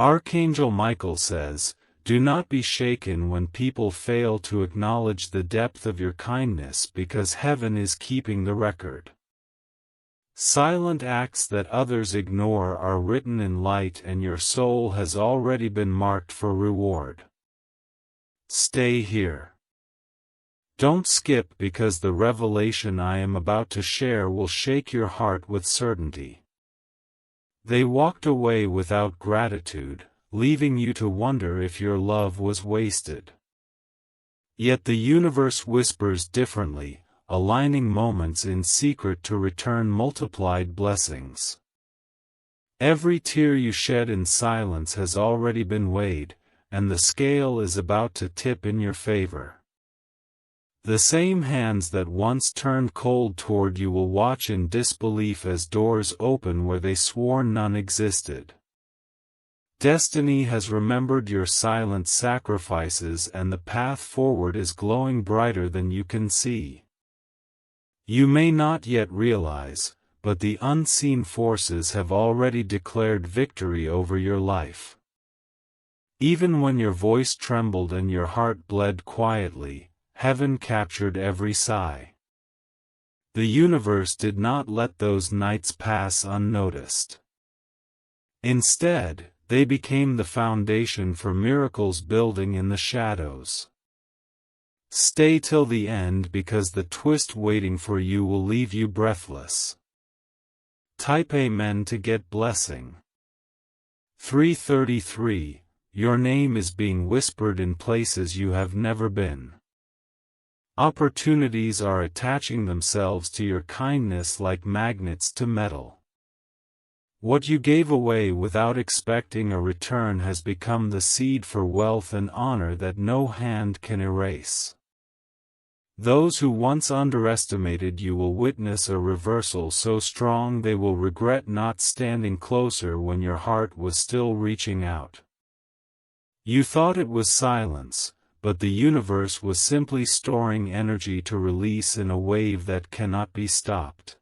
Archangel Michael says, "Do not be shaken when people fail to acknowledge the depth of your kindness, because heaven is keeping the record." Silent acts that others ignore are written in light, and your soul has already been marked for reward. Stay here. Don't skip, because the revelation I am about to share will shake your heart with certainty. They walked away without gratitude, leaving you to wonder if your love was wasted. Yet the universe whispers differently, aligning moments in secret to return multiplied blessings. Every tear you shed in silence has already been weighed, and the scale is about to tip in your favor. The same hands that once turned cold toward you will watch in disbelief as doors open where they swore none existed. Destiny has remembered your silent sacrifices, and the path forward is glowing brighter than you can see. You may not yet realize, but the unseen forces have already declared victory over your life. Even when your voice trembled and your heart bled quietly, heaven captured every sigh. The universe did not let those nights pass unnoticed. Instead, they became the foundation for miracles building in the shadows. Stay till the end, because the twist waiting for you will leave you breathless. Type Amen to get blessing. 333. Your name is being whispered in places you have never been. Opportunities are attaching themselves to your kindness like magnets to metal. What you gave away without expecting a return has become the seed for wealth and honor that no hand can erase. Those who once underestimated you will witness a reversal so strong they will regret not standing closer when your heart was still reaching out. You thought it was silence, but the universe was simply storing energy to release in a wave that cannot be stopped.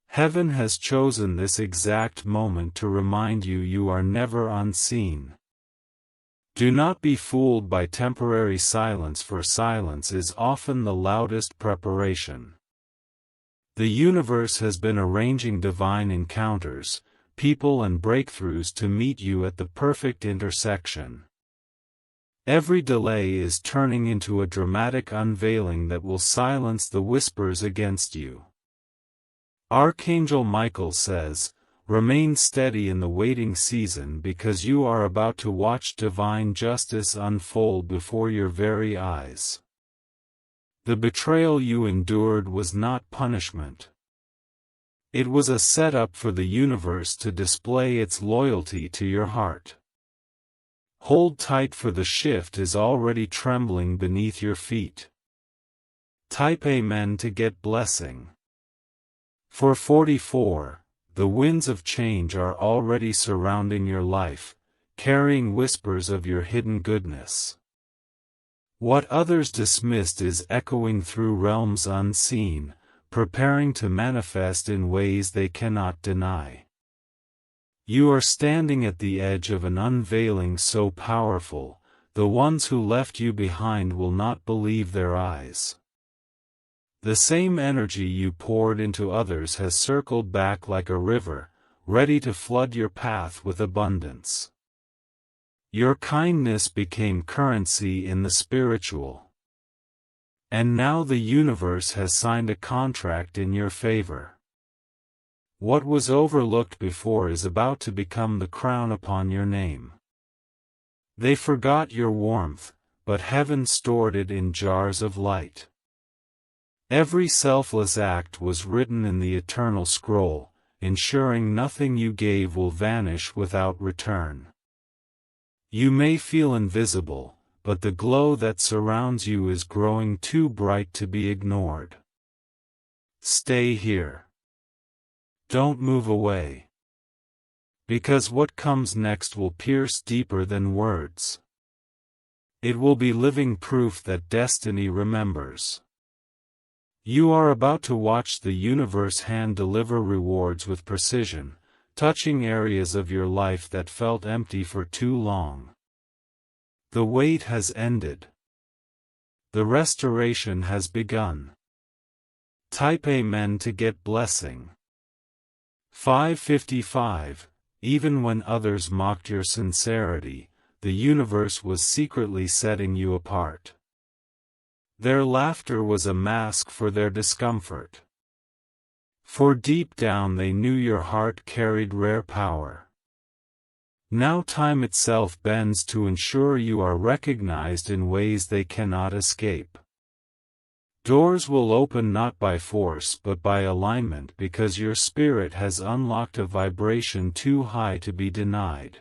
Heaven has chosen this exact moment to remind you you are never unseen. Do not be fooled by temporary silence, for silence is often the loudest preparation. The universe has been arranging divine encounters, people and breakthroughs to meet you at the perfect intersection. Every delay is turning into a dramatic unveiling that will silence the whispers against you. Archangel Michael says, "Remain steady in the waiting season, because you are about to watch divine justice unfold before your very eyes." The betrayal you endured was not punishment. It was a setup for the universe to display its loyalty to your heart. Hold tight, for the shift is already trembling beneath your feet. Type Amen to get blessing. 444. The winds of change are already surrounding your life, carrying whispers of your hidden goodness. What others dismissed is echoing through realms unseen, preparing to manifest in ways they cannot deny. You are standing at the edge of an unveiling so powerful, the ones who left you behind will not believe their eyes. The same energy you poured into others has circled back like a river, ready to flood your path with abundance. Your kindness became currency in the spiritual. And now the universe has signed a contract in your favor. What was overlooked before is about to become the crown upon your name. They forgot your warmth, but heaven stored it in jars of light. Every selfless act was written in the eternal scroll, ensuring nothing you gave will vanish without return. You may feel invisible, but the glow that surrounds you is growing too bright to be ignored. Stay here. Don't move away. Because what comes next will pierce deeper than words. It will be living proof that destiny remembers. You are about to watch the universe hand deliver rewards with precision, touching areas of your life that felt empty for too long. The wait has ended. The restoration has begun. Type Amen to get blessing. 555. Even when others mocked your sincerity, the universe was secretly setting you apart. Their laughter was a mask for their discomfort. For deep down they knew your heart carried rare power. Now time itself bends to ensure you are recognized in ways they cannot escape. Doors will open not by force but by alignment because your spirit has unlocked a vibration too high to be denied.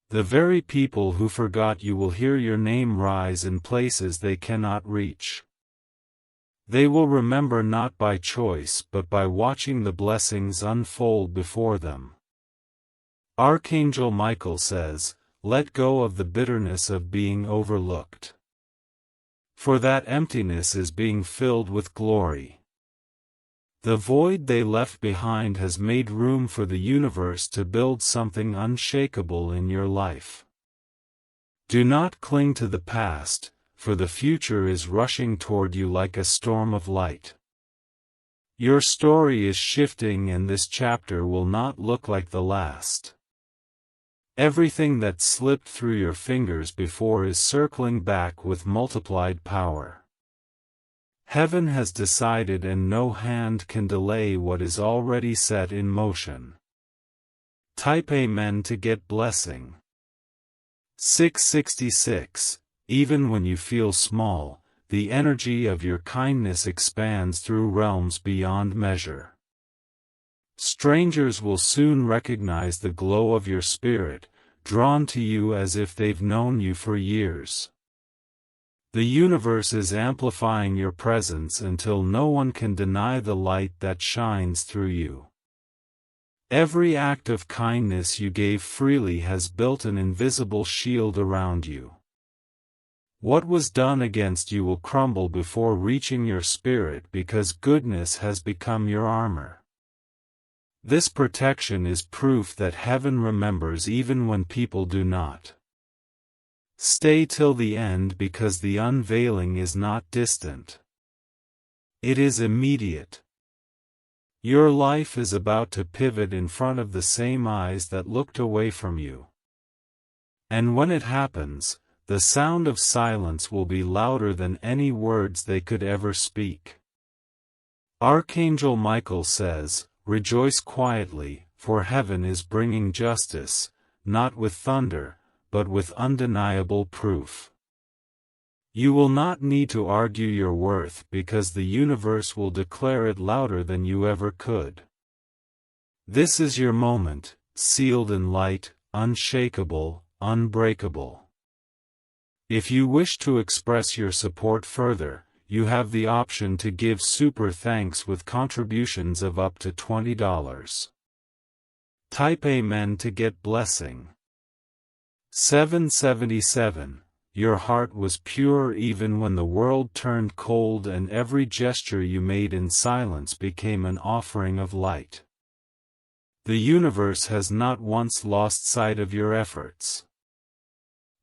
The very people who forgot you will hear your name rise in places they cannot reach. They will remember not by choice but by watching the blessings unfold before them. Archangel Michael says, "Let go of the bitterness of being overlooked. For that emptiness is being filled with glory." The void they left behind has made room for the universe to build something unshakable in your life. Do not cling to the past, for the future is rushing toward you like a storm of light. Your story is shifting and this chapter will not look like the last. Everything that slipped through your fingers before is circling back with multiplied power. Heaven has decided and no hand can delay what is already set in motion. Type Amen to get blessing. 666. Even when you feel small, the energy of your kindness expands through realms beyond measure. Strangers will soon recognize the glow of your spirit, drawn to you as if they've known you for years. The universe is amplifying your presence until no one can deny the light that shines through you. Every act of kindness you gave freely has built an invisible shield around you. What was done against you will crumble before reaching your spirit because goodness has become your armor. This protection is proof that heaven remembers even when people do not. Stay till the end because the unveiling is not distant. It is immediate. Your life is about to pivot in front of the same eyes that looked away from you. And when it happens, the sound of silence will be louder than any words they could ever speak. Archangel Michael says, "Rejoice quietly, for heaven is bringing justice, not with thunder, but with undeniable proof." You will not need to argue your worth because the universe will declare it louder than you ever could. This is your moment, sealed in light, unshakable, unbreakable. If you wish to express your support further, you have the option to give super thanks with contributions of up to $20. Type Amen to get blessing. 777. Your heart was pure even when the world turned cold and every gesture you made in silence became an offering of light. The universe has not once lost sight of your efforts.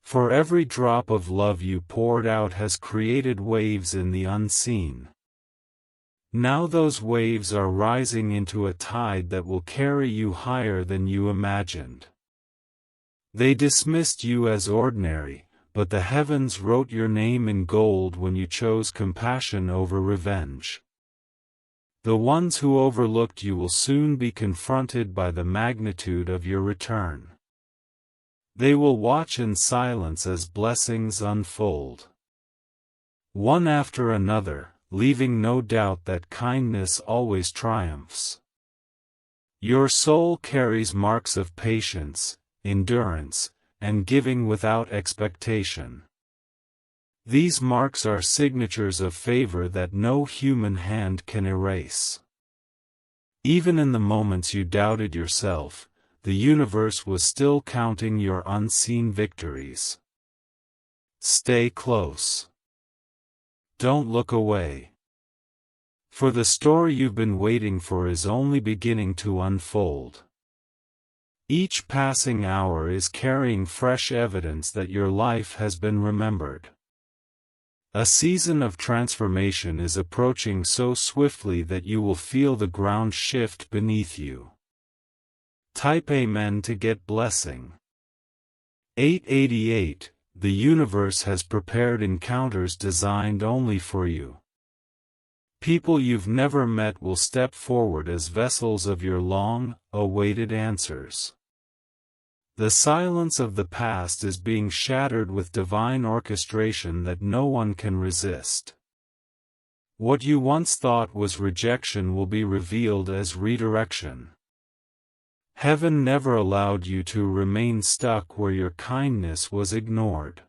For every drop of love you poured out has created waves in the unseen. Now those waves are rising into a tide that will carry you higher than you imagined. They dismissed you as ordinary, but the heavens wrote your name in gold when you chose compassion over revenge. The ones who overlooked you will soon be confronted by the magnitude of your return. They will watch in silence as blessings unfold. One after another, leaving no doubt that kindness always triumphs. Your soul carries marks of patience, endurance, and giving without expectation. These marks are signatures of favor that no human hand can erase. Even in the moments you doubted yourself, the universe was still counting your unseen victories. Stay close. Don't look away. For the story you've been waiting for is only beginning to unfold. Each passing hour is carrying fresh evidence that your life has been remembered. A season of transformation is approaching so swiftly that you will feel the ground shift beneath you. Type Amen to get blessing. 888. The universe has prepared encounters designed only for you. People you've never met will step forward as vessels of your long-awaited answers. The silence of the past is being shattered with divine orchestration that no one can resist. What you once thought was rejection will be revealed as redirection. Heaven never allowed you to remain stuck where your kindness was ignored.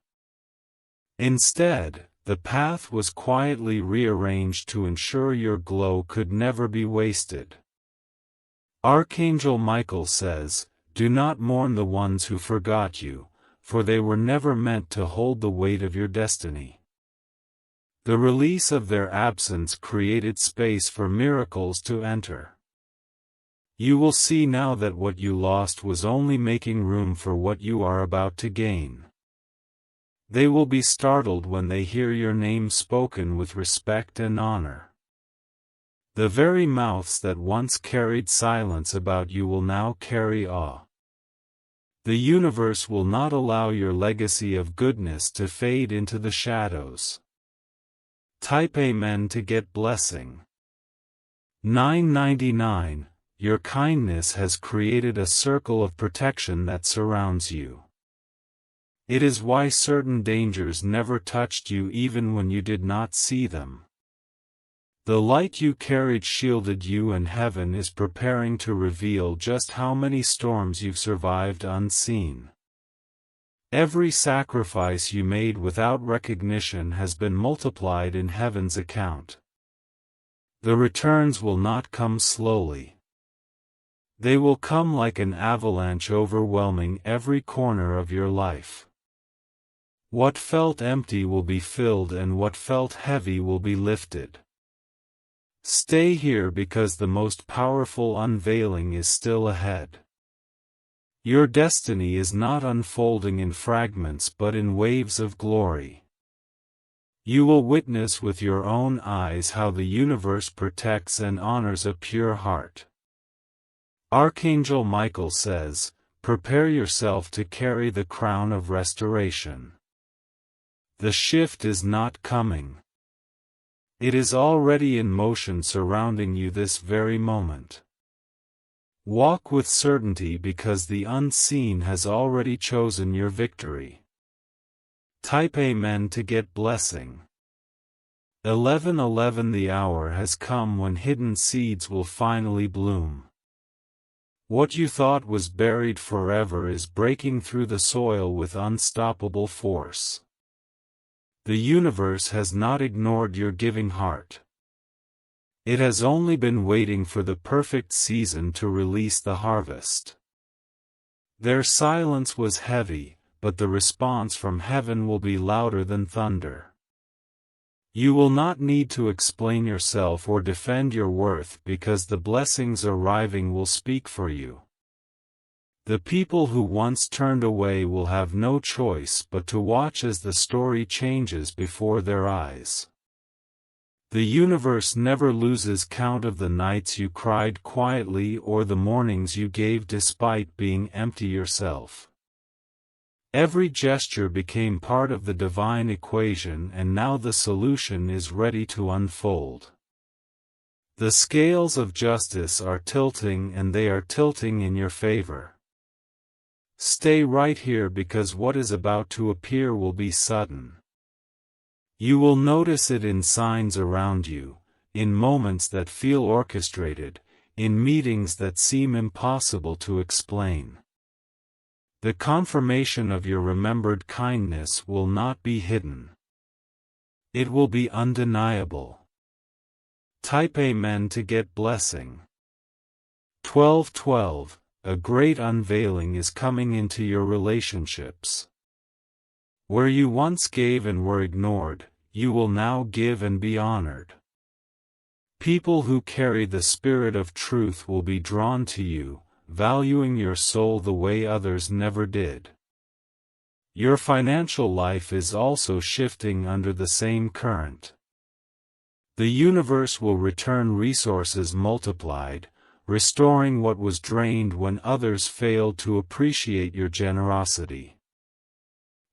Instead, the path was quietly rearranged to ensure your glow could never be wasted. Archangel Michael says, "Do not mourn the ones who forgot you, for they were never meant to hold the weight of your destiny." The release of their absence created space for miracles to enter. You will see now that what you lost was only making room for what you are about to gain. They will be startled when they hear your name spoken with respect and honor. The very mouths that once carried silence about you will now carry awe. The universe will not allow your legacy of goodness to fade into the shadows. Type Amen to get blessing. 999. Your kindness has created a circle of protection that surrounds you. It is why certain dangers never touched you even when you did not see them. The light you carried shielded you, and heaven is preparing to reveal just how many storms you've survived unseen. Every sacrifice you made without recognition has been multiplied in heaven's account. The returns will not come slowly. They will come like an avalanche, overwhelming every corner of your life. What felt empty will be filled, and what felt heavy will be lifted. Stay here because the most powerful unveiling is still ahead. Your destiny is not unfolding in fragments but in waves of glory. You will witness with your own eyes how the universe protects and honors a pure heart. Archangel Michael says, "Prepare yourself to carry the crown of restoration." The shift is not coming. It is already in motion surrounding you this very moment. Walk with certainty because the unseen has already chosen your victory. Type Amen to get blessing. 1111. The hour has come when hidden seeds will finally bloom. What you thought was buried forever is breaking through the soil with unstoppable force. The universe has not ignored your giving heart. It has only been waiting for the perfect season to release the harvest. Their silence was heavy, but the response from heaven will be louder than thunder. You will not need to explain yourself or defend your worth because the blessings arriving will speak for you. The people who once turned away will have no choice but to watch as the story changes before their eyes. The universe never loses count of the nights you cried quietly or the mornings you gave despite being empty yourself. Every gesture became part of the divine equation, and now the solution is ready to unfold. The scales of justice are tilting, and they are tilting in your favor. Stay right here because what is about to appear will be sudden. You will notice it in signs around you, in moments that feel orchestrated, in meetings that seem impossible to explain. The confirmation of your remembered kindness will not be hidden. It will be undeniable. Type Amen to get blessing. 1212. A great unveiling is coming into your relationships. Where you once gave and were ignored, you will now give and be honored. People who carry the spirit of truth will be drawn to you, valuing your soul the way others never did. Your financial life is also shifting under the same current. The universe will return resources multiplied, restoring what was drained when others failed to appreciate your generosity.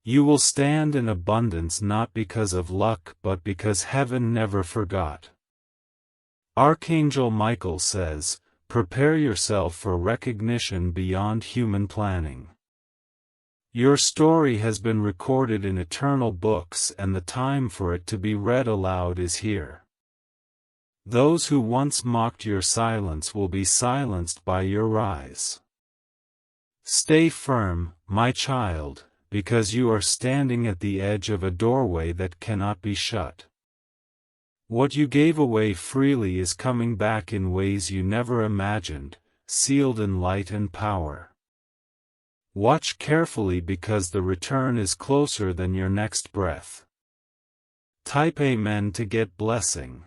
You will stand in abundance not because of luck but because heaven never forgot. Archangel Michael says, prepare yourself for recognition beyond human planning. Your story has been recorded in eternal books and the time for it to be read aloud is here. Those who once mocked your silence will be silenced by your rise. Stay firm, my child, because you are standing at the edge of a doorway that cannot be shut. What you gave away freely is coming back in ways you never imagined, sealed in light and power. Watch carefully because the return is closer than your next breath. Type Amen to get blessing.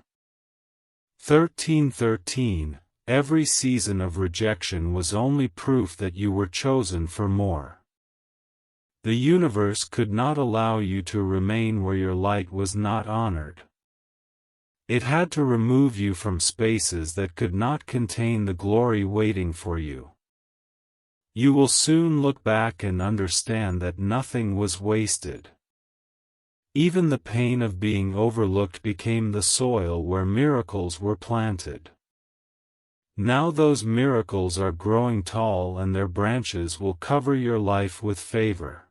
1313. Every season of rejection was only proof that you were chosen for more. The universe could not allow you to remain where your light was not honored. It had to remove you from spaces that could not contain the glory waiting for you. You will soon look back and understand that nothing was wasted. Even the pain of being overlooked became the soil where miracles were planted. Now those miracles are growing tall and their branches will cover your life with favor.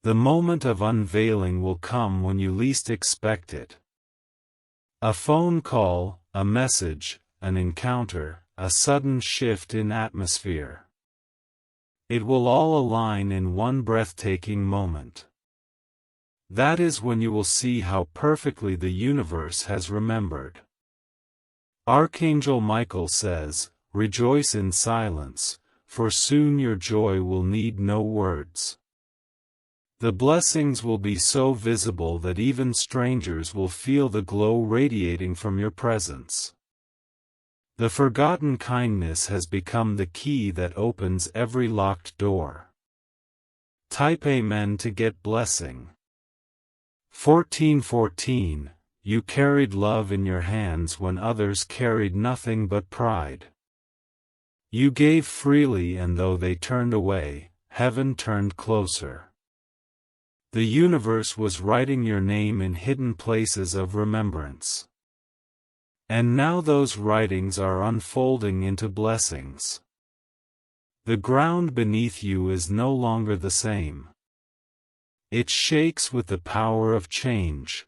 The moment of unveiling will come when you least expect it. A phone call, a message, an encounter, a sudden shift in atmosphere. It will all align in one breathtaking moment. That is when you will see how perfectly the universe has remembered. Archangel Michael says, rejoice in silence, for soon your joy will need no words. The blessings will be so visible that even strangers will feel the glow radiating from your presence. The forgotten kindness has become the key that opens every locked door. Type Amen to get blessing. 1414. You carried love in your hands when others carried nothing but pride. You gave freely and though they turned away, heaven turned closer. The universe was writing your name in hidden places of remembrance. And now those writings are unfolding into blessings. The ground beneath you is no longer the same. It shakes with the power of change.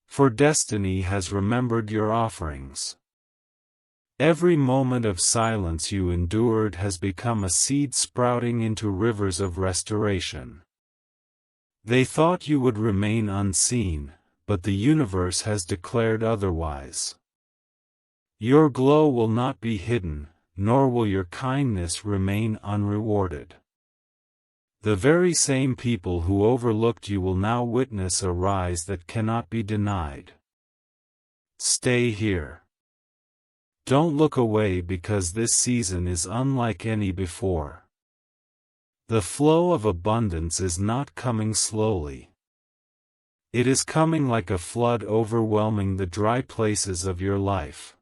For destiny has remembered your offerings. Every moment of silence you endured has become a seed sprouting into rivers of restoration. They thought you would remain unseen, but the universe has declared otherwise. Your glow will not be hidden, nor will your kindness remain unrewarded. The very same people who overlooked you will now witness a rise that cannot be denied. Stay here. Don't look away because this season is unlike any before. The flow of abundance is not coming slowly. It is coming like a flood overwhelming the dry places of your life.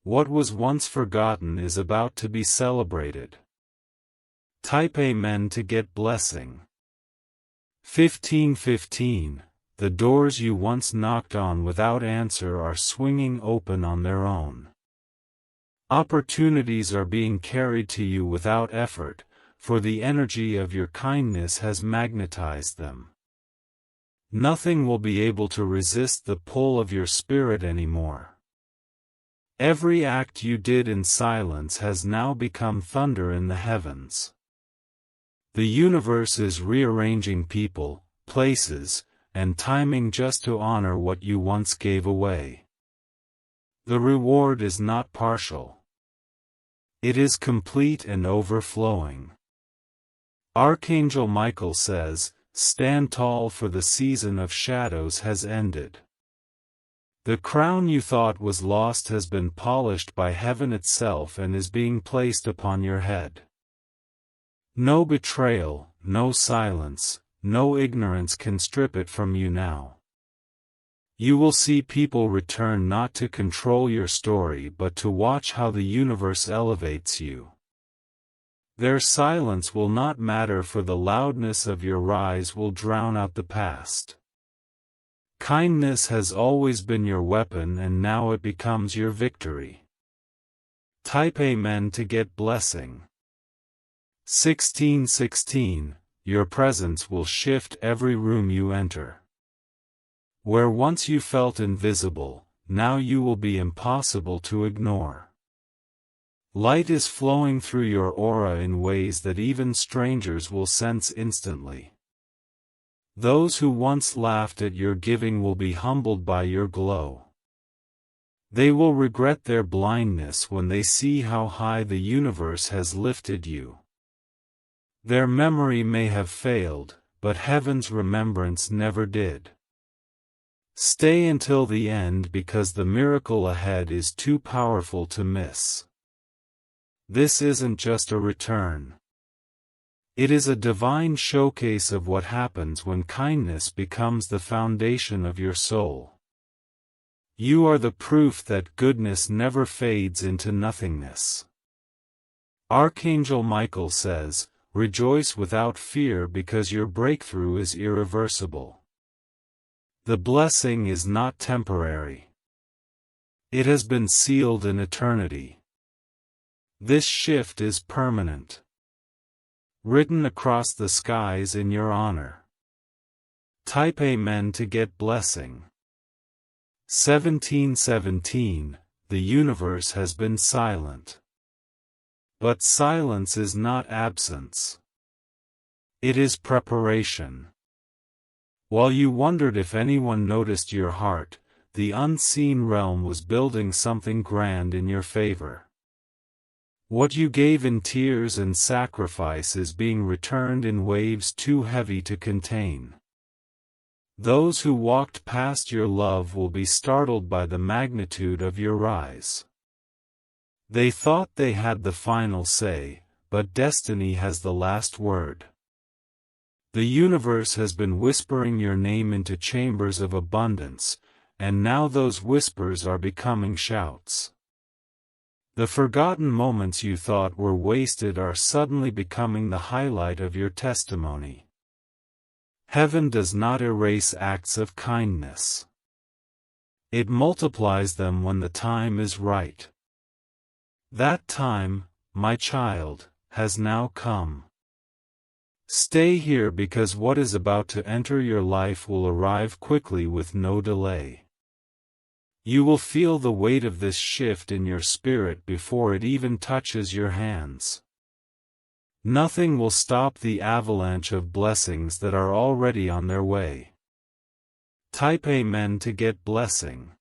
What was once forgotten is about to be celebrated. Type Amen to get blessing. 1515. The doors you once knocked on without answer are swinging open on their own. Opportunities are being carried to you without effort, for the energy of your kindness has magnetized them. Nothing will be able to resist the pull of your spirit anymore. Every act you did in silence has now become thunder in the heavens. The universe is rearranging people, places, and timing just to honor what you once gave away. The reward is not partial. It is complete and overflowing. Archangel Michael says, stand tall for the season of shadows has ended. The crown you thought was lost has been polished by heaven itself and is being placed upon your head. No betrayal, no silence, no ignorance can strip it from you now. You will see people return not to control your story but to watch how the universe elevates you. Their silence will not matter, for the loudness of your rise will drown out the past. Kindness has always been your weapon, and now it becomes your victory. Type Amen to get blessing. 1616. Your presence will shift every room you enter. Where once you felt invisible, now you will be impossible to ignore. Light is flowing through your aura in ways that even strangers will sense instantly. Those who once laughed at your giving will be humbled by your glow. They will regret their blindness when they see how high the universe has lifted you. Their memory may have failed, but heaven's remembrance never did. Stay until the end, because the miracle ahead is too powerful to miss. This isn't just a return. It is a divine showcase of what happens when kindness becomes the foundation of your soul. You are the proof that goodness never fades into nothingness. Archangel Michael says, "Rejoice without fear, because your breakthrough is irreversible." The blessing is not temporary. It has been sealed in eternity. This shift is permanent. Written across the skies in your honor. Type Amen to get blessing. 1717. The universe has been silent. But silence is not absence. It is preparation. While you wondered if anyone noticed your heart, the unseen realm was building something grand in your favor. What you gave in tears and sacrifice is being returned in waves too heavy to contain. Those who walked past your love will be startled by the magnitude of your rise. They thought they had the final say, but destiny has the last word. The universe has been whispering your name into chambers of abundance, and now those whispers are becoming shouts. The forgotten moments you thought were wasted are suddenly becoming the highlight of your testimony. Heaven does not erase acts of kindness. It multiplies them when the time is right. That time, my child, has now come. Stay here, because what is about to enter your life will arrive quickly with no delay. You will feel the weight of this shift in your spirit before it even touches your hands. Nothing will stop the avalanche of blessings that are already on their way. Type Amen to get blessing.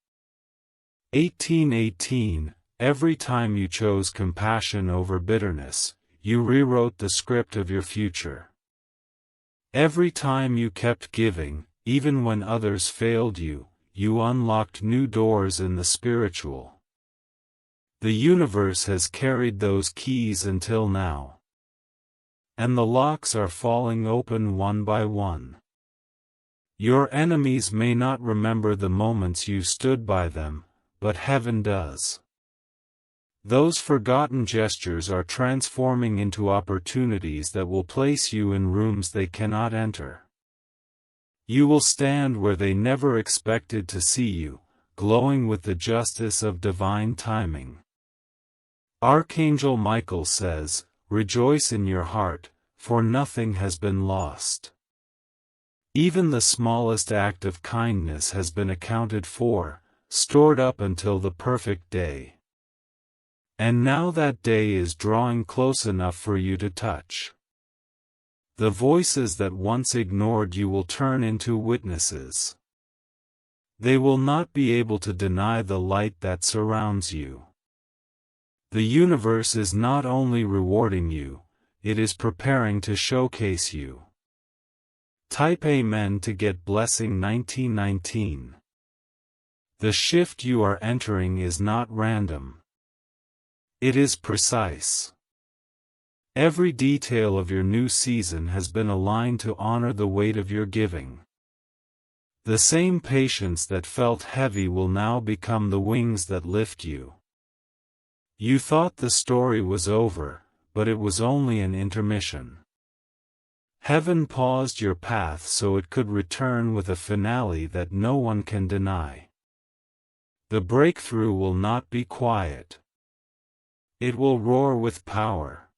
1818. Every time you chose compassion over bitterness, you rewrote the script of your future. Every time you kept giving, even when others failed you, you unlocked new doors in the spiritual. The universe has carried those keys until now. And the locks are falling open one by one. Your enemies may not remember the moments you stood by them, but heaven does. Those forgotten gestures are transforming into opportunities that will place you in rooms they cannot enter. You will stand where they never expected to see you, glowing with the justice of divine timing. Archangel Michael says, "Rejoice in your heart, for nothing has been lost." Even the smallest act of kindness has been accounted for, stored up until the perfect day. And now that day is drawing close enough for you to touch. The voices that once ignored you will turn into witnesses. They will not be able to deny the light that surrounds you. The universe is not only rewarding you, it is preparing to showcase you. Type Amen to get blessing. 1919. The shift you are entering is not random. It is precise. Every detail of your new season has been aligned to honor the weight of your giving. The same patience that felt heavy will now become the wings that lift you. You thought the story was over, but it was only an intermission. Heaven paused your path so it could return with a finale that no one can deny. The breakthrough will not be quiet. It will roar with power.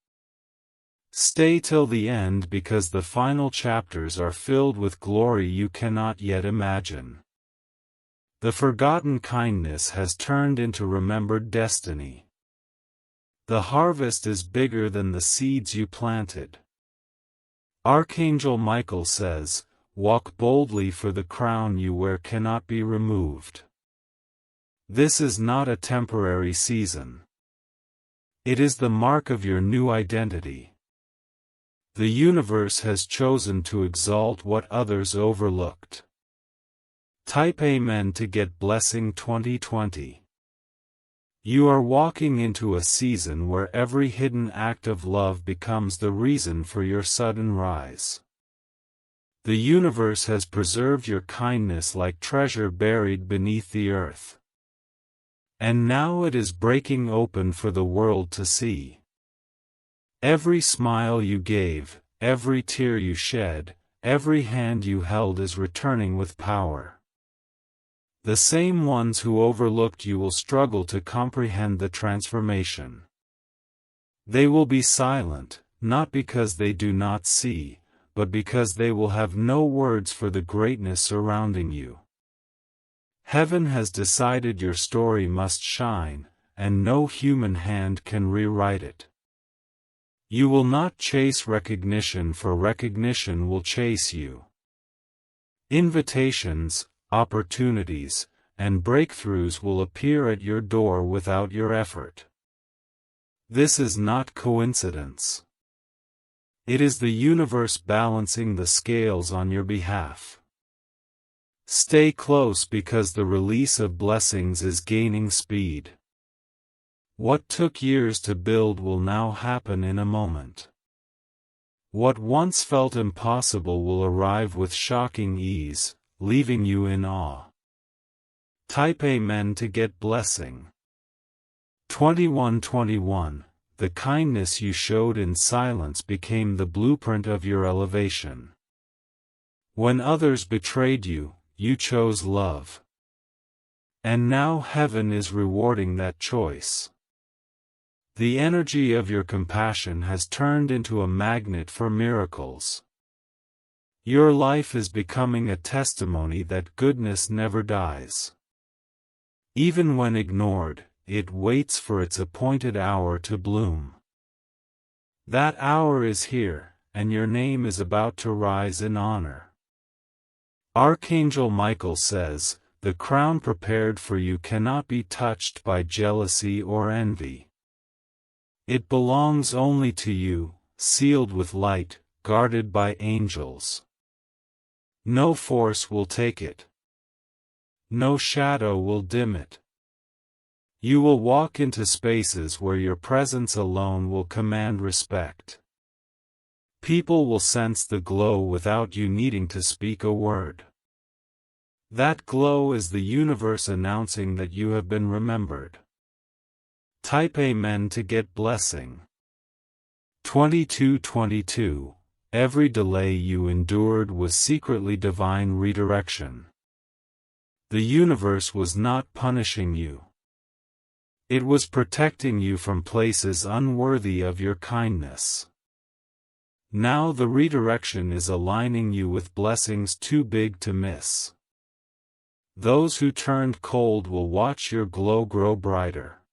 Stay till the end because the final chapters are filled with glory you cannot yet imagine. The forgotten kindness has turned into remembered destiny. The harvest is bigger than the seeds you planted. Archangel Michael says, "Walk boldly, for the crown you wear cannot be removed." This is not a temporary season. It is the mark of your new identity. The universe has chosen to exalt what others overlooked. Type Amen to get Blessing 2020. You are walking into a season where every hidden act of love becomes the reason for your sudden rise. The universe has preserved your kindness like treasure buried beneath the earth. And now it is breaking open for the world to see. Every smile you gave, every tear you shed, every hand you held is returning with power. The same ones who overlooked you will struggle to comprehend the transformation. They will be silent, not because they do not see, but because they will have no words for the greatness surrounding you. Heaven has decided your story must shine, and no human hand can rewrite it. You will not chase recognition, for recognition will chase you. Invitations, opportunities, and breakthroughs will appear at your door without your effort. This is not coincidence. It is the universe balancing the scales on your behalf. Stay close because the release of blessings is gaining speed. What took years to build will now happen in a moment. What once felt impossible will arrive with shocking ease, leaving you in awe. Type Amen to get Blessing 2121. The kindness you showed in silence became the blueprint of your elevation. When others betrayed you, you chose love. And now heaven is rewarding that choice. The energy of your compassion has turned into a magnet for miracles. Your life is becoming a testimony that goodness never dies. Even when ignored, it waits for its appointed hour to bloom. That hour is here, and your name is about to rise in honor. Archangel Michael says, "The crown prepared for you cannot be touched by jealousy or envy. It belongs only to you, sealed with light, guarded by angels. No force will take it. No shadow will dim it. You will walk into spaces where your presence alone will command respect. People will sense the glow without you needing to speak a word. That glow is the universe announcing that you have been remembered." Type Amen to get Blessing 2222. Every delay you endured was secretly divine redirection. The universe was not punishing you. It was protecting you from places unworthy of your kindness. Now the redirection is aligning you with blessings too big to miss. Those who turned cold will watch your glow grow brighter.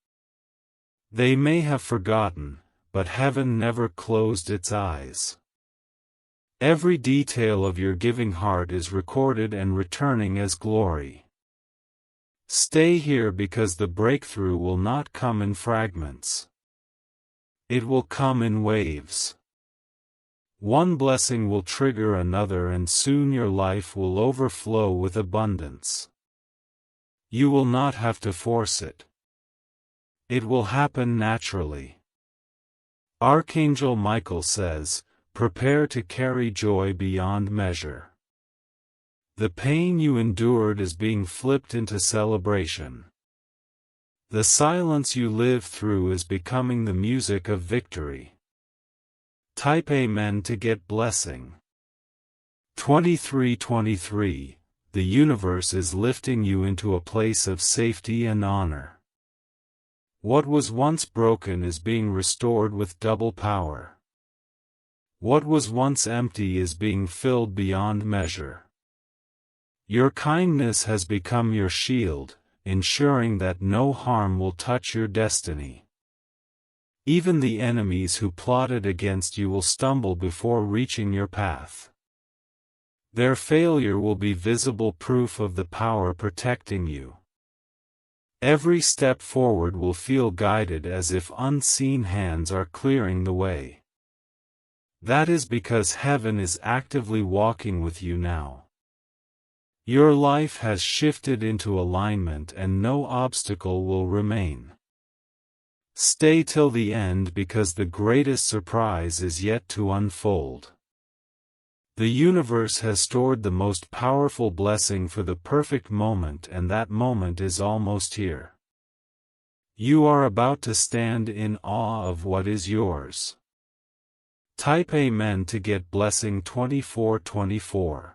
They may have forgotten, but heaven never closed its eyes. Every detail of your giving heart is recorded and returning as glory. Stay here because the breakthrough will not come in fragments. It will come in waves. One blessing will trigger another, and soon your life will overflow with abundance. You will not have to force it. It will happen naturally. Archangel Michael says, prepare to carry joy beyond measure. The pain you endured is being flipped into celebration. The silence you lived through is becoming the music of victory. Type Amen to get blessing. 2323. The universe is lifting you into a place of safety and honor. What was once broken is being restored with double power. What was once empty is being filled beyond measure. Your kindness has become your shield, ensuring that no harm will touch your destiny. Even the enemies who plotted against you will stumble before reaching your path. Their failure will be visible proof of the power protecting you. Every step forward will feel guided as if unseen hands are clearing the way. That is because heaven is actively walking with you now. Your life has shifted into alignment and no obstacle will remain. Stay till the end because the greatest surprise is yet to unfold. The universe has stored the most powerful blessing for the perfect moment, and that moment is almost here. You are about to stand in awe of what is yours. Type Amen to get blessing 2424.